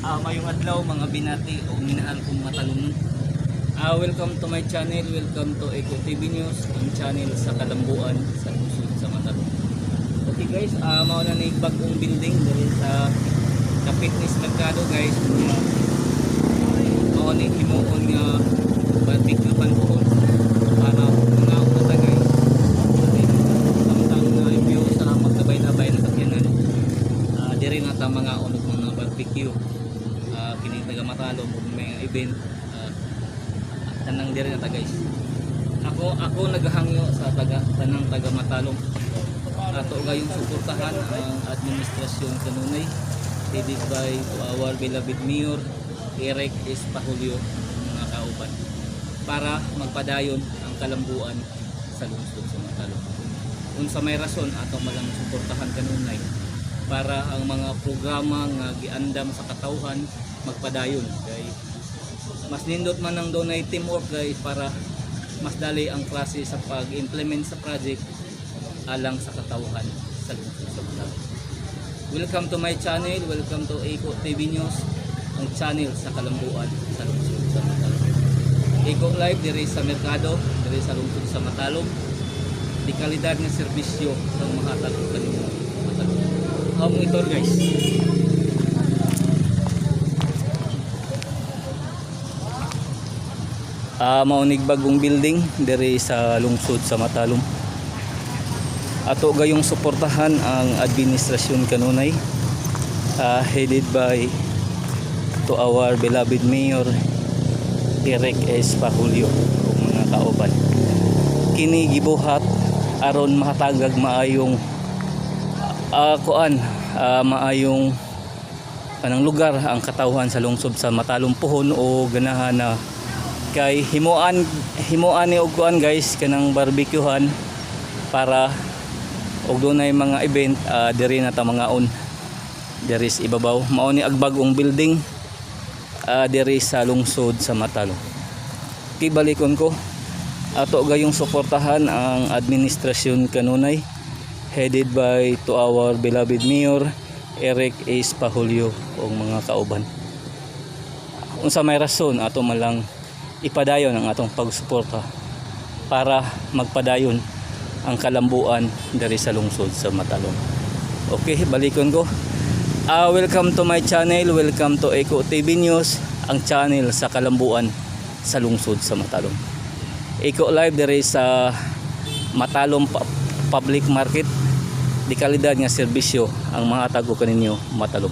Mayong adlaw mga binati o minahal kong matalungon. Welcome to my channel, welcome to Eco TV News, ang channel sa kalambuan sa lungsod sa Matalon. Okay guys, mauna na yung bagong building dahil sa fitness merkado guys. Mauna yung himuon nga barbecue panpuhon para mga unata guys. Samtang review sa magkabay-nabay na sakyanan. Di rin nata mga unod mga barbecue. Kini taga Matalon may event tanang diri na ta guys. Ako naghahangyo sa tanang taga Matalon ato gayong suportahan ang administrasyon kanunay headed by our beloved Mayor Eric S. Pahulio mga kauban para magpadayon ang kalambuan sa lungsod sa Matalon. Unsa may rason ato malang suportahan kanunay para ang mga programa nga giandam sa katawhan magpadayon kay mas nindot man ang donate teamwork guys para mas dali ang klase sa pag-implement sa project alang sa katawhan sa lungsod sa Matalon. Welcome to my channel, welcome to Eco TV News, ang channel sa kalambuan sa lungsod sa Matalon. Eco Live diri sa merkado, diri sa lungsod sa Matalon. Di kalidad nga serbisyo sa mahatag kanimo Matalon. Home ito guys. Maunig bagong building diri sa lungsod sa Matalon. Ato gayong suportahan ang administrasyon kanunay headed by to our beloved Mayor Eric S. Pahulio ug mga kauban. Kini gibuhat aron mahatagag maayong maayong kanang lugar ang katawhan sa lungsod sa Matalon pohon o ganahan na kay himuan ni og kuan guys kanang barbecuehan para og dunay mga event diri na ta mga on diri sa ibabaw mao ni agbagong building diri sa lungsod sa Matalon. Kibalikon ko ato gayong suportahan ang administrasyon kanunay headed by to our beloved Mayor Eric S. Pahulio ug mga kauban. Unsa may rason ato malang ipadayon ang atong pagsuporta para magpadayon ang kalambuan diri sa lungsod sa Matalon. Okay, balikon ko. Welcome to my channel, welcome to Eco TV News, ang channel sa kalambuan sa lungsod sa Matalon. Eco Live diri sa Matalon Public Market. Di kalidad nga serbisyo ang mga tago kaninyo Matalon.